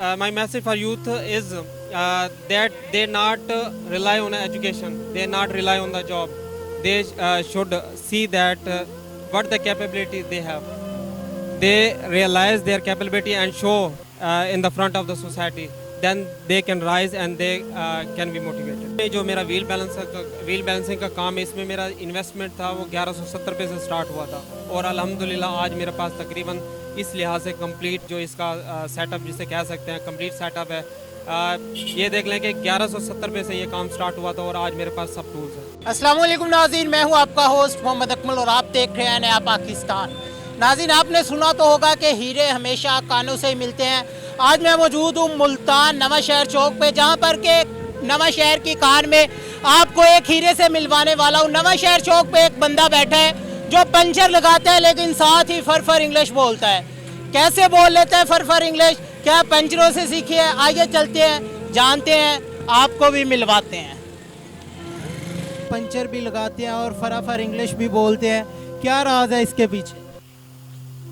My message for youth is that they not rely on education, they not rely on the job. They should see that what the capability they have. They realize their capability and show in the front of the society. Then they can rise and they can be motivated. جو میرا well balancing کا کام ہے، اس میں میرا investment تھا وہ 1170 روپے سے سٹارٹ ہوا تھا، اور الحمدللہ آج میرے پاس تقریباً اس لحاظ سے کمپلیٹ جو اس کا سیٹ اپ جسے کہہ سکتے ہیں کمپلیٹ سیٹ اپ ہے. یہ دیکھ لیں کہ 1170 روپے سے یہ کام سٹارٹ ہوا تھا اور آج میرے پاس سب ٹولز ہیں. السلام علیکم ناظرین، میں ہوں آپ کا ہوسٹ محمد اکمل اور آپ دیکھ رہے ہیں نیا پاکستان. ناظرین، آپ نے سنا تو ہوگا کہ ہیرے ہمیشہ کانوں سے ہی ملتے ہیں. آج میں موجود ہوں ملتان نواں شہر چوک پہ، جہاں پر کہ نواں شہر کی کار میں آپ کو ایک ہیرے سے ملوانے والا ہوں. نواں شہر چوک پہ ایک بندہ بیٹھا ہے جو پنچر لگاتا ہے لیکن ساتھ ہی فر انگلش بولتا ہے. کیسے بول لیتا ہے فر انگلش؟ کیا پنچروں سے سیکھی ہے؟ آئیے چلتے ہیں، جانتے ہیں، آپ کو بھی ملواتے ہیں. پنچر بھی لگاتے ہیں اور فر انگلش بھی بولتے ہیں. کیا راز ہے اس کے پیچھے؟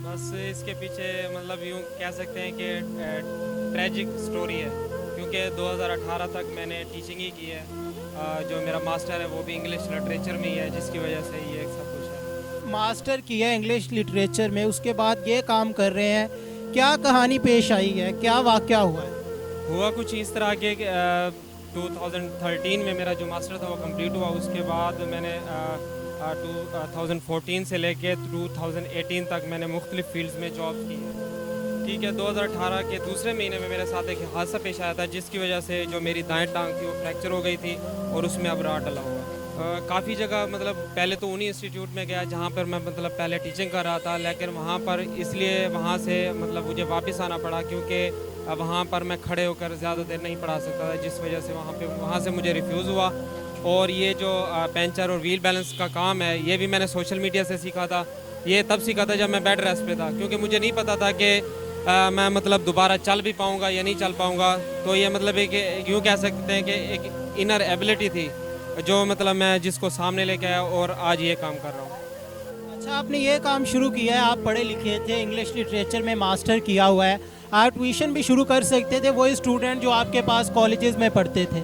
بس اس کے پیچھے مطلب یوں کہہ سکتے ہیں کہ ٹریجک سٹوری ہے، کیونکہ 2018 تک میں نے ٹیچنگ ہی کی ہے. جو میرا ماسٹر ہے وہ بھی انگلش لٹریچر میں ہی ہے، جس کی وجہ سے یہ سب کچھ ہے. ماسٹر کیا ہے انگلش لٹریچر میں، اس کے بعد یہ کام کر رہے ہیں. کیا کہانی پیش آئی ہے؟ کیا واقعہ ہوا ہے؟ ہوا کچھ اس طرح کے 2013 میں میرا جو ماسٹر تھا وہ کمپلیٹ ہوا. اس کے بعد میں نے 2014 سے لے کے 2018 تک میں نے مختلف فیلڈز میں جاب کی ہے. ٹھیک ہے، 2018 کے دوسرے مہینے میں میرے ساتھ ایک حادثہ پیش آیا تھا، جس کی وجہ سے جو میری دائیں ٹانگ تھی وہ فریکچر ہو گئی تھی اور اس میں اب راڈ ڈلا ہوا. کافی جگہ مطلب پہلے تو انہی انسٹیٹیوٹ میں گیا جہاں پر میں مطلب پہلے ٹیچنگ کر رہا تھا، لیکن وہاں پر اس لیے وہاں سے مطلب مجھے واپس آنا پڑا، کیونکہ وہاں پر میں کھڑے ہو کر زیادہ دیر نہیں پڑھا سکتا تھا، جس وجہ سے وہاں سے مجھے ریفیوز ہوا. اور یہ جو پینچر اور ویل بیلنس کا کام ہے یہ بھی میں نے سوشل میڈیا سے سیکھا تھا. یہ تب سیکھا تھا جب میں بیڈ ریسٹ پہ تھا، کیونکہ مجھے نہیں پتا تھا کہ میں مطلب دوبارہ چل بھی پاؤں گا یا نہیں چل پاؤں گا. تو یہ مطلب ایک یوں کہہ سکتے ہیں کہ ایک انر ایبلٹی تھی جو مطلب میں جس کو سامنے لے کے آیا اور آج یہ کام کر رہا ہوں. اچھا، آپ نے یہ کام شروع کیا ہے، آپ پڑھے لکھے تھے، انگلش لٹریچر میں ماسٹر کیا ہوا ہے، آپ ٹیوشن بھی شروع کر سکتے تھے وہی اسٹوڈنٹ جو آپ کے پاس کالجز میں پڑھتے تھے.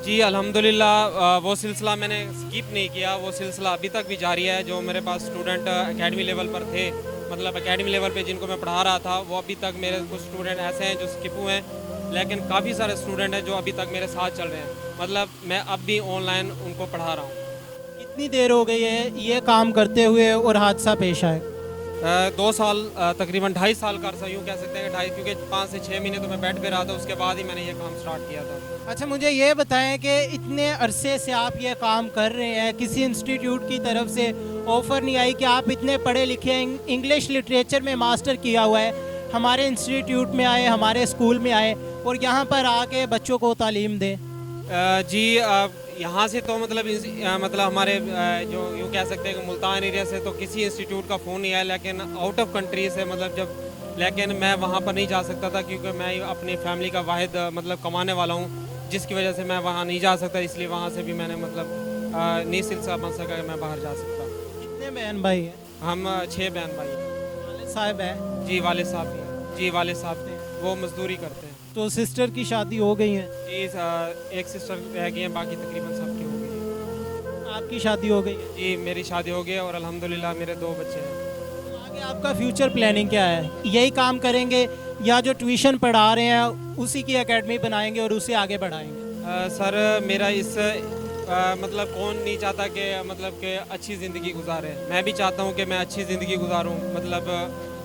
جی الحمدللہ وہ سلسلہ میں نے اسکپ نہیں کیا، وہ سلسلہ ابھی تک بھی جاری ہے. جو میرے پاس اسٹوڈنٹ اکیڈمی لیول پر تھے، مطلب اکیڈمی لیول پہ جن کو میں پڑھا رہا تھا، وہ ابھی تک میرے کچھ اسٹوڈنٹ ایسے ہیں جو اسکپ ہوئے ہیں، لیکن کافی سارے اسٹوڈنٹ ہیں جو ابھی تک میرے ساتھ چل رہے ہیں. مطلب میں اب بھی آن لائن ان کو پڑھا رہا ہوں. کتنی دیر ہو گئی ہے یہ کام کرتے ہوئے اور حادثہ پیش آئے؟ 2 سال، تقریباً 2.5 سال کا عرصہ یوں کہہ سکتے ہیں کہ 2.5، کیونکہ 5 سے 6 مہینے تو میں بیڈ پہ رہا تھا، اس کے بعد ہی میں نے یہ کام سٹارٹ کیا تھا. اچھا، مجھے یہ بتائیں کہ اتنے عرصے سے آپ یہ کام کر رہے ہیں، کسی انسٹیٹیوٹ کی طرف سے آفر نہیں آئی کہ آپ اتنے پڑھے لکھے ہیں، انگلش لٹریچر میں ماسٹر کیا ہوا ہے، ہمارے انسٹیٹیوٹ میں آئے، ہمارے اسکول میں آئے اور یہاں پر آ کے بچوں کو تعلیم دیں؟ جی یہاں سے تو مطلب ہمارے جو یوں کہہ سکتے ہیں کہ ملتان ایریا سے تو کسی انسٹیٹیوٹ کا فون نہیں آیا، لیکن آؤٹ آف کنٹری سے لیکن میں وہاں پر نہیں جا سکتا تھا، کیونکہ میں اپنی فیملی کا واحد مطلب کمانے والا ہوں، جس کی وجہ سے میں وہاں نہیں جا سکتا. اس لیے وہاں سے بھی میں نے مطلب نہیں سلسلہ بن سکا کہ میں باہر جا سکتا. کتنے بہن بھائی ہیں؟ ہم 6 بہن بھائی ہیں. والد صاحب ہیں؟ جی والد صاحب بھی ہیں. جی والد صاحب تھے، وہ مزدوری کرتے ہیں. تو سسٹر کی شادی ہو گئی ہے؟ جی ایک سسٹر رہ گئی ہیں، باقی تقریباً سب کی ہو گئی ہے. آپ کی شادی ہو گئی ہے؟ جی میری شادی ہو گئی ہے اور الحمدللہ میرے 2 بچے ہیں. آگے آپ کا فیوچر پلاننگ کیا ہے؟ یہی کام کریں گے یا جو ٹیوشن پڑھا رہے ہیں اسی کی اکیڈمی بنائیں گے اور اسے آگے بڑھائیں گے؟ سر میرا اس مطلب کون نہیں چاہتا کہ مطلب کہ اچھی زندگی گزارے. میں بھی چاہتا ہوں کہ میں اچھی زندگی گزاروں، مطلب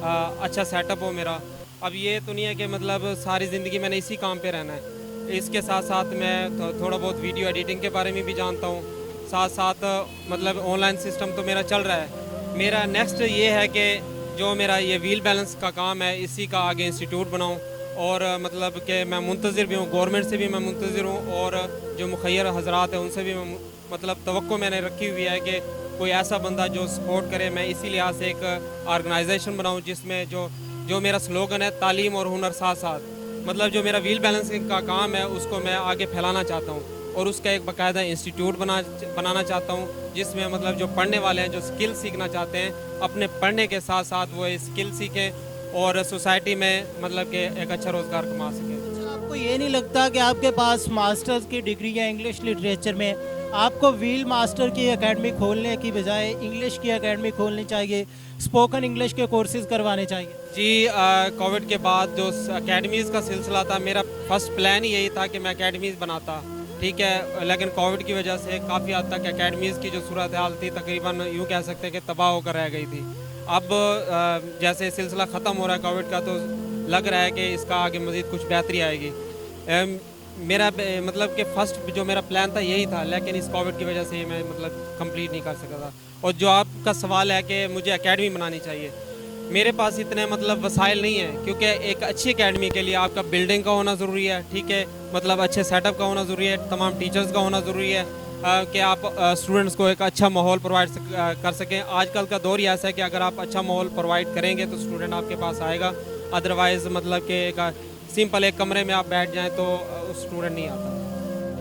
اچھا سیٹ اپ ہو میرا. اب یہ تو نہیں ہے کہ مطلب ساری زندگی میں نے اسی کام پہ رہنا ہے. اس کے ساتھ ساتھ میں تھوڑا بہت ویڈیو ایڈیٹنگ کے بارے میں بھی جانتا ہوں. ساتھ ساتھ مطلب آن لائن سسٹم تو میرا چل رہا ہے. میرا نیکسٹ یہ ہے کہ جو میرا یہ ویل بیلنس کا کام ہے اسی کا آگے انسٹیٹیوٹ بناؤں، اور مطلب کہ میں منتظر بھی ہوں، گورنمنٹ سے بھی میں منتظر ہوں، اور جو مخیر حضرات ہیں ان سے بھی میں مطلب توقع میں نے رکھی ہوئی ہے کہ کوئی ایسا بندہ جو سپورٹ کرے. میں اسی لحاظ سے ایک آرگنائزیشن بناؤں جس میں جو میرا سلوگن ہے تعلیم اور ہنر ساتھ ساتھ. مطلب جو میرا ویل بیلنسنگ کا کام ہے اس کو میں آگے پھیلانا چاہتا ہوں اور اس کا ایک باقاعدہ انسٹیٹیوٹ بنانا چاہتا ہوں، جس میں مطلب جو پڑھنے والے ہیں جو اسکل سیکھنا چاہتے ہیں اپنے پڑھنے کے ساتھ ساتھ وہ اسکل سیکھیں اور سوسائٹی میں مطلب کہ ایک اچھا روزگار کما سکیں. آپ کو یہ نہیں لگتا کہ آپ کے پاس ماسٹرز کی ڈگری ہے انگلش لٹریچر میں، آپ کو ویل ماسٹر کی اکیڈمی کھولنے کی بجائے انگلش کی اکیڈمی کھولنی چاہیے، اسپوکن انگلش کے کورسز کروانے چاہیے؟ جی کووڈ کے بعد جو اکیڈمیز کا سلسلہ تھا، میرا فرسٹ پلان ہی یہی تھا کہ میں اکیڈمیز بناتا، ٹھیک ہے، لیکن کووڈ کی وجہ سے کافی حد تک اکیڈمیز کی جو صورتحال تھی تقریباً یوں کہہ سکتے ہیں کہ تباہ ہو کر رہ گئی تھی۔ اب جیسے سلسلہ ختم ہو رہا ہے کووڈ کا، تو لگ رہا ہے کہ اس کا آگے مزید کچھ بہتری آئے گی۔ میرا مطلب کہ فرسٹ جو میرا پلان تھا یہی تھا، لیکن اس کووڈ کی وجہ سے میں مطلب کمپلیٹ نہیں کر سکا تھا۔ اور جو آپ کا سوال ہے کہ مجھے اکیڈمی بنانی چاہیے، میرے پاس اتنے مطلب وسائل نہیں ہیں، کیونکہ ایک اچھی اکیڈمی کے لیے آپ کا بلڈنگ کا ہونا ضروری ہے، ٹھیک ہے، مطلب اچھے سیٹ اپ کا ہونا ضروری ہے، تمام ٹیچرز کا ہونا ضروری ہے کہ آپ اسٹوڈنٹس کو ایک اچھا ماحول پرووائڈ کر سکیں۔ آج کل کا دور ہی ایسا ہے کہ اگر آپ اچھا ماحول پرووائڈ کریں گے تو اسٹوڈنٹ آپ کے پاس آئے گا، ادروائز مطلب کہ ایک سمپل ایک کمرے میں آپ بیٹھ جائیں تو اسٹوڈنٹ نہیں آتا۔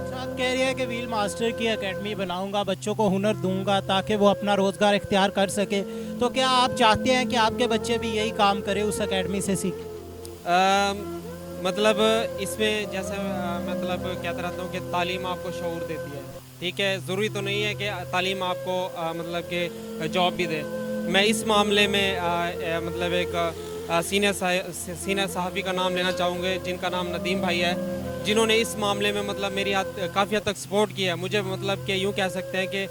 اچھا، آپ کہہ رہے ہیں کہ ویل ماسٹر کی اکیڈمی بناؤں گا، بچوں کو ہنر دوں گا تاکہ وہ اپنا روزگار اختیار کر سکے، تو کیا آپ چاہتے ہیں کہ آپ کے بچے بھی یہی کام کریں، اس اکیڈمی سے سیکھیں؟ مطلب اس میں جیسے مطلب کہتا رہتا ہوں کہ تعلیم آپ کو شعور دیتی ہے، ٹھیک ہے، ضروری تو نہیں ہے کہ تعلیم آپ کو مطلب کہ جاب بھی دے۔ میں اس معاملے میں مطلب ایک سینئر صحافی کا نام لینا چاہوں گے جن کا نام ندیم بھائی ہے، جنہوں نے اس معاملے میں مطلب میری کافی حد تک سپورٹ کیا ہے، مجھے مطلب کہ یوں کہہ سکتے ہیں کہ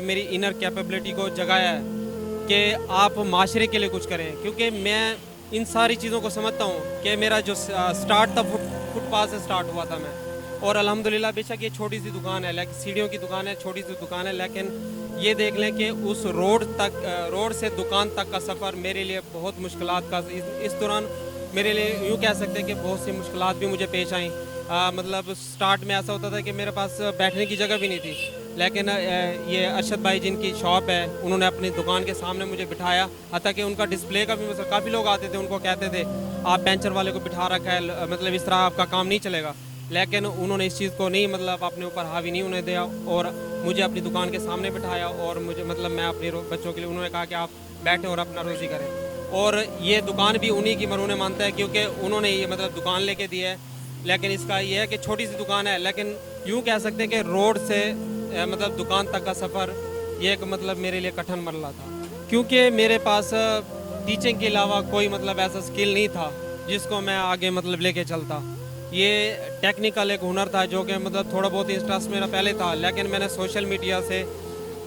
میری انر کیپیبلٹی کو جگایا ہے کہ آپ معاشرے کے لیے کچھ کریں، کیونکہ میں ان ساری چیزوں کو سمجھتا ہوں کہ میرا جو سٹارٹ تھا فٹ پاتھ سے سٹارٹ ہوا تھا میں، اور الحمدللہ بے شک یہ چھوٹی سی دکان ہے، لیکن سیڑھیوں کی دکان ہے، چھوٹی سی دکان ہے، لیکن یہ دیکھ لیں کہ اس روڈ سے دکان تک کا سفر میرے لیے بہت مشکلات کا، اس دوران میرے لیے یوں کہہ سکتے ہیں کہ بہت سی مشکلات بھی مجھے پیش آئیں۔ مطلب سٹارٹ میں ایسا ہوتا تھا کہ میرے پاس بیٹھنے کی جگہ بھی نہیں تھی، لیکن یہ ارشد بھائی جن کی شاپ ہے، انہوں نے اپنی دکان کے سامنے مجھے بٹھایا، حتیٰ کہ ان کا ڈسپلے کا بھی مثلا کافی لوگ آتے تھے، ان کو کہتے تھے آپ بینچر والے کو بٹھا رکھا ہے، مطلب اس طرح آپ کا کام نہیں چلے گا، لیکن انہوں نے اس چیز کو نہیں مطلب اپنے اوپر حاوی نہیں ہونے دیا اور مجھے اپنی دکان کے سامنے بٹھایا، اور مجھے مطلب میں اپنے بچوں کے لیے انہوں نے کہا کہ آپ بیٹھیں اور اپنا روزی کریں، اور یہ دکان بھی انہی کی مرہون مانتا ہے کیونکہ انہوں نے یہ مطلب دکان لے کے دی ہے، لیکن اس کا یہ ہے کہ چھوٹی سی دکان ہے، لیکن یوں کہہ سکتے ہیں کہ روڈ سے مطلب دکان تک کا سفر یہ ایک مطلب میرے لیے کٹھن مرحلہ تھا، کیونکہ میرے پاس ٹیچنگ کے علاوہ کوئی مطلب ایسا سکل نہیں تھا جس کو میں آگے مطلب لے کے چلتا۔ یہ ٹیکنیکل ایک ہنر تھا جو کہ مطلب تھوڑا بہت انٹرسٹ میرا پہلے تھا، لیکن میں نے سوشل میڈیا سے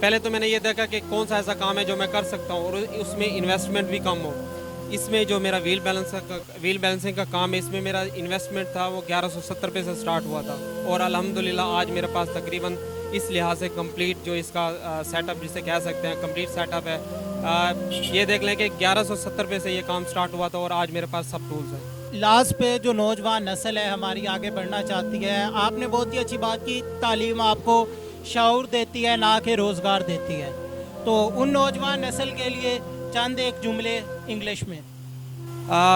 پہلے تو میں نے یہ دیکھا کہ کون سا ایسا کام ہے جو میں کر سکتا ہوں اور اس میں انویسٹمنٹ بھی کم ہو۔ اس میں جو میرا ویل بیلنسنگ کا کام ہے، اس میں میرا انویسٹمنٹ تھا وہ 1170 روپے سے سٹارٹ ہوا تھا، اور الحمدللہ آج میرے پاس تقریباً اس لحاظ سے کمپلیٹ جو اس کا سیٹ اپ جسے کہہ سکتے ہیں کمپلیٹ سیٹ اپ ہے، یہ دیکھ لیں کہ 1170 روپے سے یہ کام سٹارٹ ہوا تھا اور آج میرے پاس سب ٹولز ہیں۔ لاسٹ پہ جو نوجوان نسل ہے ہماری آگے بڑھنا چاہتی ہے، آپ نے بہت ہی اچھی بات کی، تعلیم آپ کو شعور دیتی ہے نہ کہ روزگار دیتی ہے، تو ان نوجوان نسل کے لیے چند ایک جملے انگلش میں۔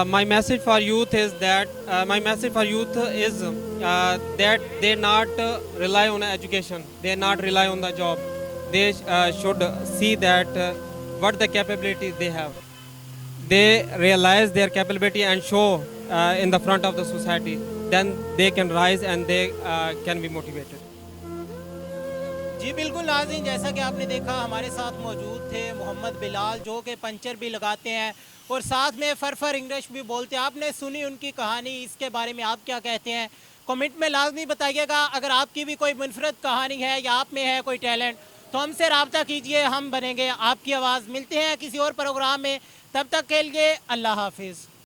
My message for youth is that that they not rely on education, they not rely on the job, they should see that what the capability they have, they realize their capability and show in the front of the society, then they can rise and they can be motivated. جی بالکل ناظرین، جیسا کہ آپ نے دیکھا ہمارے ساتھ موجود تھے محمد بلال جو کہ پنچر بھی لگاتے ہیں اور ساتھ میں فرفر انگلش بھی بولتے ہیں۔ آپ نے سنی ان کی کہانی، اس کے بارے میں آپ کیا کہتے ہیں کمنٹ میں لازمی بتائیے گا۔ اگر آپ کی بھی کوئی منفرد کہانی ہے یا آپ میں ہے کوئی ٹیلنٹ تو ہم سے رابطہ کیجئے، ہم بنیں گے آپ کی آواز۔ ملتے ہیں کسی اور پروگرام میں، تب تک کے لیے اللہ حافظ۔